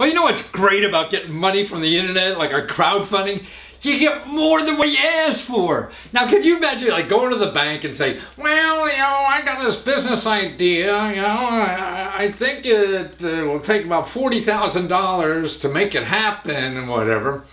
Well, you know what's great about getting money from the internet, like our crowdfunding? You get more than what you asked for. Now, could you imagine like going to the bank and say, well, I got this business idea, I think it will take about $40,000 to make it happen and whatever.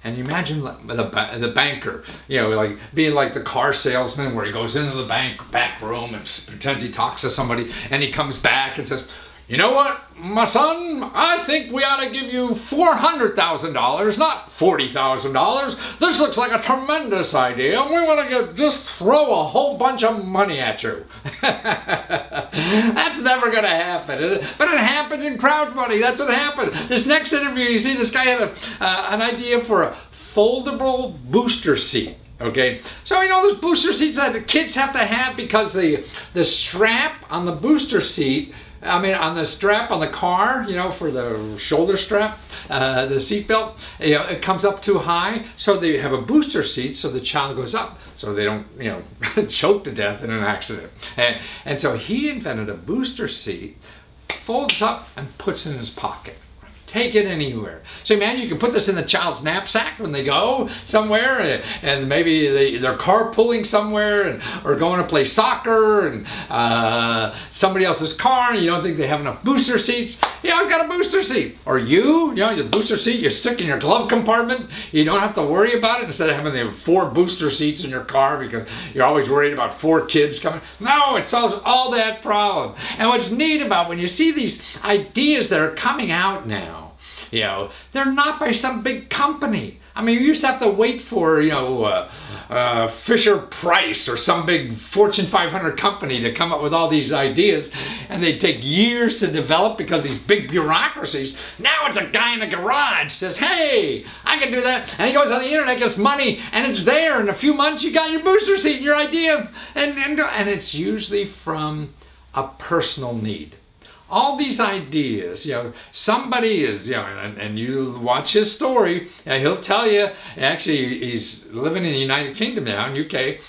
And you imagine the banker, like being like the car salesman where he goes into the back room and pretends he talks to somebody and he comes back and says, you know what, my son, I think we ought to give you $400,000, not $40,000. This looks like a tremendous idea. We want to just throw a whole bunch of money at you. That's never going to happen. But it happens in crowdfunding. That's what happened. This next interview, you see this guy had an idea for a foldable booster seat. Okay, so those booster seats that the kids have to have because the strap on the booster seat, on the strap on the car, for the shoulder strap, the seat belt, it comes up too high. So they have a booster seat so the child goes up so they don't, choke to death in an accident. And so he invented a booster seat, folds up and puts it in his pocket. Take it anywhere. So imagine you can put this in the child's knapsack when they go somewhere, and maybe they're carpooling somewhere, or going to play soccer, and somebody else's car, and you don't think they have enough booster seats. I've got a booster seat. Or your booster seat you stick in your glove compartment. You don't have to worry about it instead of having the 4 booster seats in your car because you're always worried about 4 kids coming. No, it solves all that problem. And what's neat about when you see these ideas that are coming out now, they're not by some big company. You used to have to wait for, Fisher Price or some big Fortune 500 company to come up with all these ideas, and they take years to develop because these big bureaucracies. Now it's a guy in a garage says, hey, I can do that, and he goes on the internet, gets money, and it's there. In a few months, you got your booster seat, your idea, and it's usually from a personal need. All these ideas, somebody is, and you watch his story, and he'll tell you, actually, he's living in the United Kingdom now, in UK,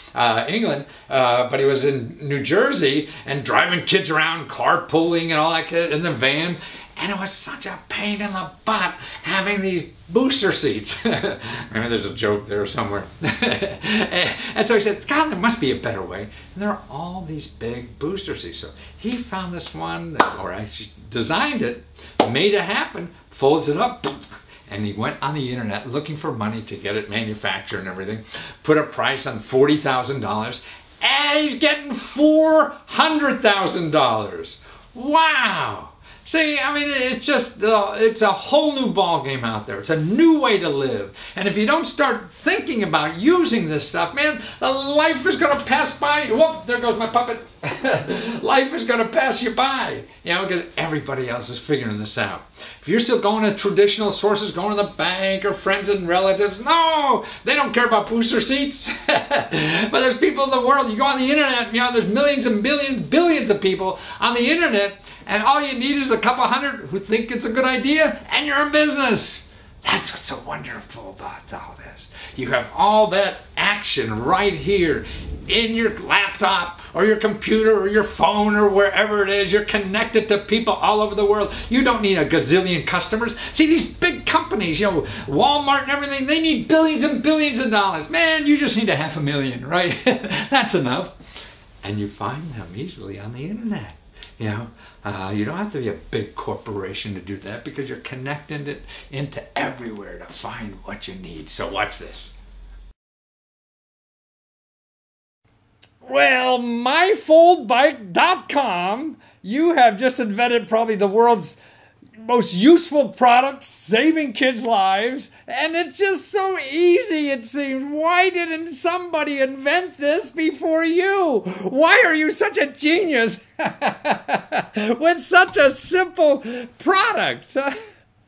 England, but he was in New Jersey and driving kids around, carpooling and all that in the van. And it was such a pain in the butt having these booster seats. Maybe there's a joke there somewhere. And so he said, God, there must be a better way. And there are all these big booster seats. So he found this one, or actually designed it, made it happen, folds it up, and he went on the internet looking for money to get it manufactured and everything, put a price on $40,000, and he's getting $400,000. Wow! See, it's just, it's a whole new ball game out there. It's a new way to live. And if you don't start thinking about using this stuff, man, the life is going to pass by. Whoop, there goes my puppet. Life is going to pass you by, because everybody else is figuring this out. If you're still going to traditional sources, going to the bank or friends and relatives, no, they don't care about booster seats. But there's people in the world, you go on the internet, there's millions and billions of people on the internet, and all you need is a couple hundred who think it's a good idea, and you're in business. That's what's so wonderful about all this. You have all that action right here in your laptop or your computer or your phone or wherever it is. You're connected to people all over the world. You don't need a gazillion customers. See, these big companies, Walmart and everything, they need billions and billions of dollars. Man, you just need $500,000, right? That's enough. And you find them easily on the internet. You don't have to be a big corporation to do that because you're connecting it into everywhere to find what you need. So watch this. Well, myfoldbike.com, you have just invented probably the world's most useful product, saving kids' lives, and it's just so easy, it seems. Why didn't somebody invent this before you? Why are you such a genius with such a simple product?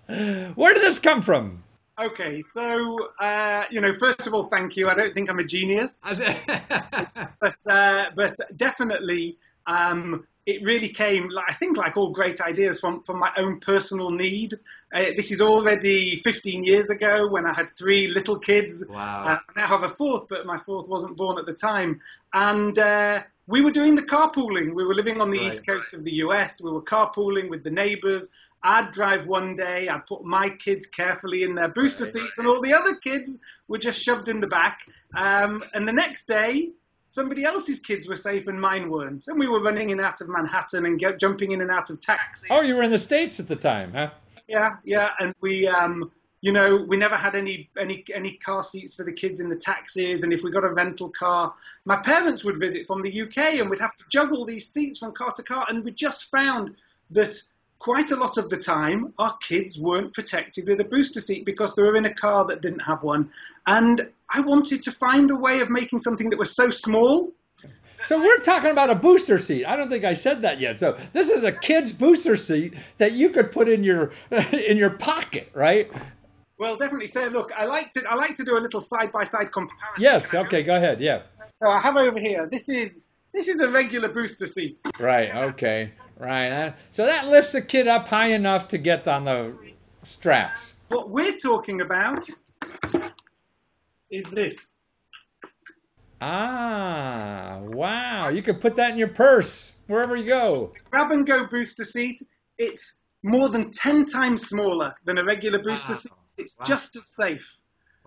Where did this come from? Okay, so, first of all, thank you. I don't think I'm a genius, but definitely, it really came, I think, like all great ideas, from my own personal need. This is already 15 years ago when I had 3 little kids. Wow. I now have a 4th, but my 4th wasn't born at the time. And we were doing the carpooling. We were living on the East Coast of the US. We were carpooling with the neighbors. I'd drive one day. I'd put my kids carefully in their booster seats, and all the other kids were just shoved in the back. And the next day, somebody else's kids were safe and mine weren't. And we were running in and out of Manhattan and jumping in and out of taxis. Oh, you were in the States at the time, huh? Yeah. And we, you know, we never had any car seats for the kids in the taxis. And if we got a rental car, my parents would visit from the UK and we'd have to juggle these seats from car to car. And we just found that quite a lot of the time, our kids weren't protected with a booster seat because they were in a car that didn't have one. And I wanted to find a way of making something that was so small. So we're talking about a booster seat. I don't think I said that yet. So this is a kid's booster seat that you could put in your pocket, right? Well, definitely. So look, I like to do a little side-by-side comparison. Yes. Okay. Go ahead. Yeah. So I have over here. This is a regular booster seat. Right. Okay. Right. So that lifts the kid up high enough to get on the straps. What we're talking about is this. Ah, wow. You could put that in your purse wherever you go. Grab and go booster seat. It's more than 10 times smaller than a regular booster seat. It's just as safe.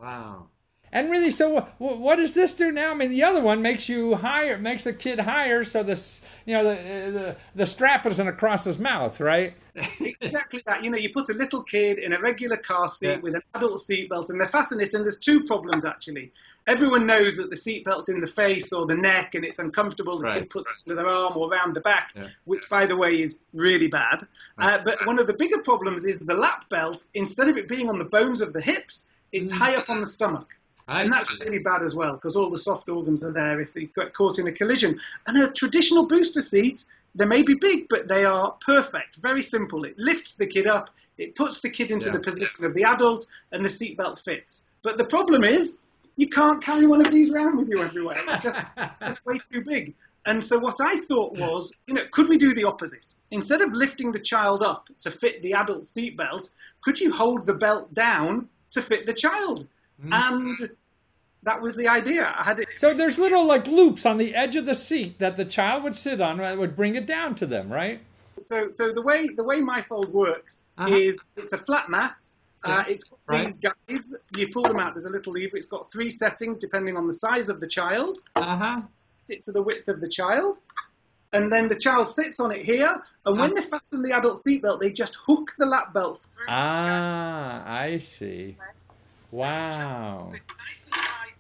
Wow. And really, so what does this do now? I mean, the other one makes you higher, makes the kid higher, so this, you know, the strap isn't across his mouth, right? Exactly that. You know, you put a little kid in a regular car seat with an adult seatbelt, and they're fastened it. And there's two problems actually. Everyone knows that the seatbelt's in the face or the neck, and it's uncomfortable. The kid puts it under their arm or around the back, which, by the way, is really bad. But one of the bigger problems is the lap belt. Instead of it being on the bones of the hips, it's high up on the stomach. And that's really bad as well, because all the soft organs are there if they get caught in a collision. And a traditional booster seat, they may be big, but they are perfect. Very simple. It lifts the kid up, it puts the kid into the position of the adult, and the seatbelt fits. But the problem is, you can't carry one of these around with you everywhere. It's just way too big. And so what I thought was, you know, could we do the opposite? Instead of lifting the child up to fit the adult seatbelt, could you hold the belt down to fit the child? And that was the idea. I had it. So there's little like loops on the edge of the seat that the child would sit on that would bring it down to them, right? So the way MyFold works is it's a flat mat. It's got these guides. You pull them out. There's a little lever. It's got 3 settings depending on the size of the child. Set it to the width of the child. And then the child sits on it here. And when they fasten the adult seatbelt, they just hook the lap belt through. I see. Wow.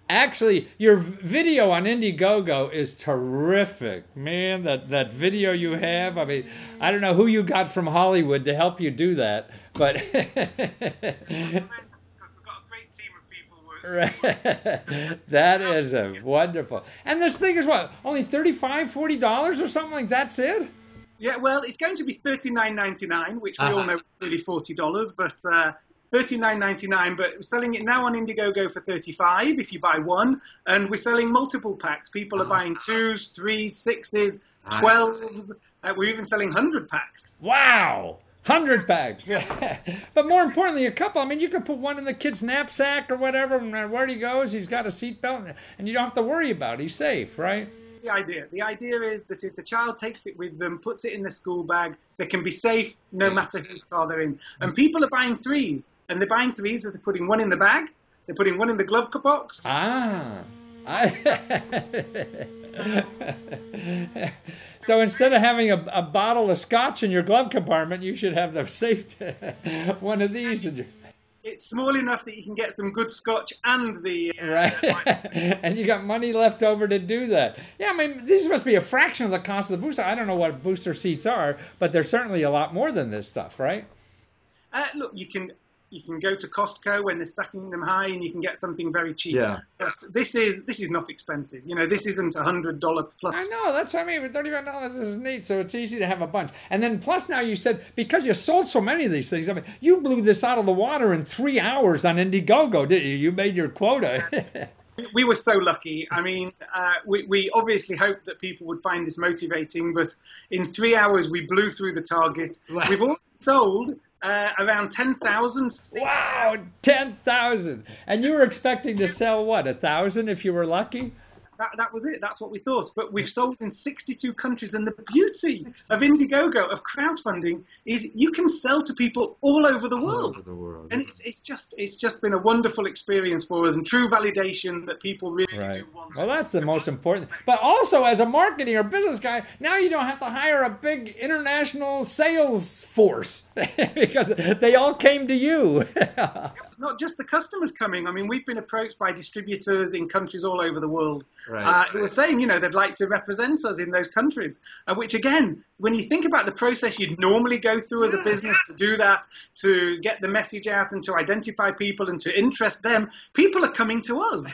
Actually, your video on Indiegogo is terrific, man. That video you have, I mean, I don't know who you got from Hollywood to help you do that, but because we've got a great team of people working. That is a wonderful. And this thing is what, only $35, $40 or something like that's it? Yeah, well, it's going to be $39.99, which we all know is really $40, but $39.99, but we're selling it now on Indiegogo for $35 if you buy one, and we're selling multiple packs. People are buying 2s, 3s, 6s, 12s. We're even selling 100 packs. Wow! 100 packs. But more importantly, a couple. I mean, you could put one in the kid's knapsack or whatever, and where he goes, he's got a seatbelt, and you don't have to worry about it. He's safe, right? The idea is that if the child takes it with them, puts it in the school bag, they can be safe no matter whose car they're in. And people are buying 3s, and they're buying 3s as they're putting one in the bag, they're putting one in the glove box. So instead of having a bottle of scotch in your glove compartment, you should have the safe one of these in your... It's small enough that you can get some good scotch and the... And you got money left over to do that. Yeah, I mean, these must be a fraction of the cost of the booster. I don't know what booster seats are, but they're certainly a lot more than this stuff, right? Look, you can go to Costco when they're stacking them high, and you can get something very cheap. Yeah. But this is not expensive. You know, this isn't $100 plus. I know, that's what I mean. With $35, this is neat, so it's easy to have a bunch. And then plus now you said, because you sold so many of these things, I mean, you blew this out of the water in 3 hours on Indiegogo, didn't you? You made your quota. We were so lucky. I mean, we obviously hoped that people would find this motivating, but in 3 hours we blew through the target. We've already sold around 10,000. Wow, 10,000. And you were expecting to sell, what, 1,000 if you were lucky? that was it. That's what we thought. But we've sold in 62 countries, and the beauty of Indiegogo, of crowdfunding, is you can sell to people all over the world. All over the world. And it's just been a wonderful experience for us, and true validation that people really do want. Well, that's the most important. But also, as a marketing or business guy, now you don't have to hire a big international sales force because they all came to you. It's not just the customers coming. I mean, we've been approached by distributors in countries all over the world who are saying, they'd like to represent us in those countries, which again, when you think about the process you'd normally go through as a business to do that, to get the message out and to identify people and to interest them, people are coming to us.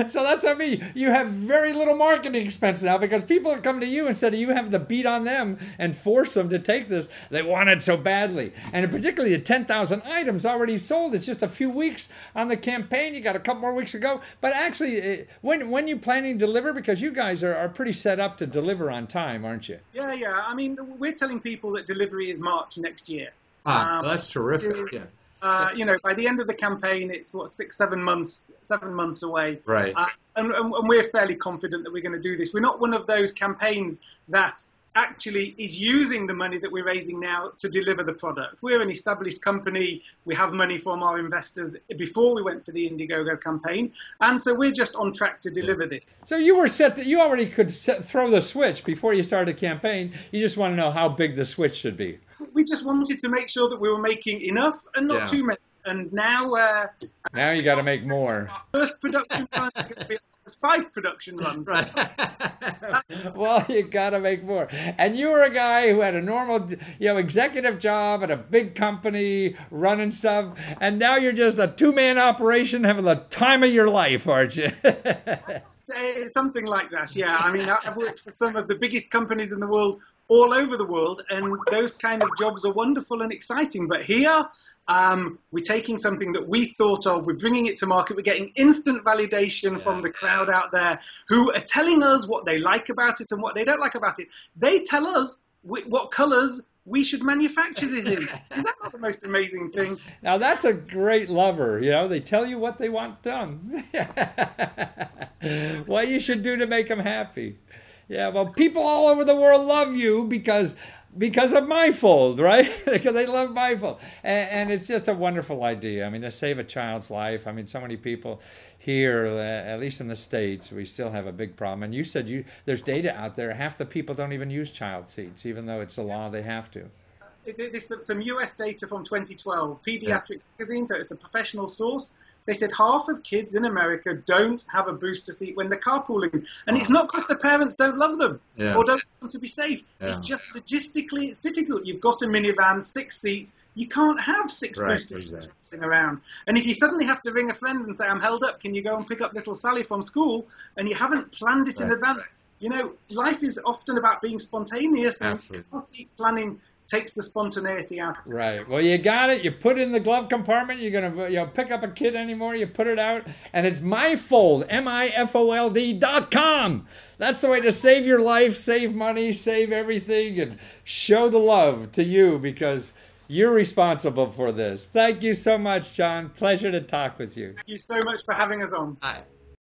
So that's what I mean. You have very little marketing expense now because people are coming to you instead of you having to beat on them and force them to take this. They want it so badly. And particularly the 10,000 items already sold. It's just a few weeks on the campaign. You got a couple more weeks to go. But actually, when you planning to deliver? Because you guys are pretty set up to deliver on time, aren't you? Yeah. I mean, we're telling people that delivery is March next year. That's terrific. By the end of the campaign, it's 7 months away. Right. And we're fairly confident that we're going to do this. We're not one of those campaigns that actually is using the money that we're raising now to deliver the product. We're an established company. We have money from our investors before we went for the Indiegogo campaign. And so we're just on track to deliver this. So you were set that you already could throw the switch before you started the campaign. You just want to know how big the switch should be. We just wanted to make sure that we were making enough and not too many. And now you got to make more. Our first production run is going to be 5 production runs. Right. Well, you got to make more. And you were a guy who had a normal, executive job at a big company running stuff, and now you're just a 2-man operation having the time of your life, aren't you? Something like that, yeah. I mean, I've worked for some of the biggest companies in the world, all over the world, and those kind of jobs are wonderful and exciting. But here, we're taking something that we thought of, we're bringing it to market, we're getting instant validation from the crowd out there who are telling us what they like about it and what they don't like about it. They tell us what colors we should manufacture this in. Is that not the most amazing thing? Now that's a great lover, they tell you what they want done. What you should do to make them happy. Yeah, well, people all over the world love you because of MyFold, right? Because they love MyFold. And it's just a wonderful idea. I mean, to save a child's life. I mean, so many people here, at least in the States, we still have a big problem. And you said there's data out there. Half the people don't even use child seats, even though it's a law they have to. There's some US data from 2012, Pediatric Magazine, so it's a professional source. They said half of kids in America don't have a booster seat when they're carpooling. And it's not because the parents don't love them or don't want them to be safe. Yeah. It's just logistically, it's difficult. You've got a minivan, 6 seats. You can't have 6 booster seats around. And if you suddenly have to ring a friend and say, I'm held up, can you go and pick up little Sally from school? And you haven't planned it in advance. Life is often about being spontaneous. And car seat planning takes the spontaneity out. Right. Well, you got it. You put it in the glove compartment. You're going to pick up a kid anymore. You put it out. And it's MyFold, MyFold.com. That's the way to save your life, save money, save everything, and show the love to you because you're responsible for this. Thank you so much, John. Pleasure to talk with you. Thank you so much for having us on. Hi.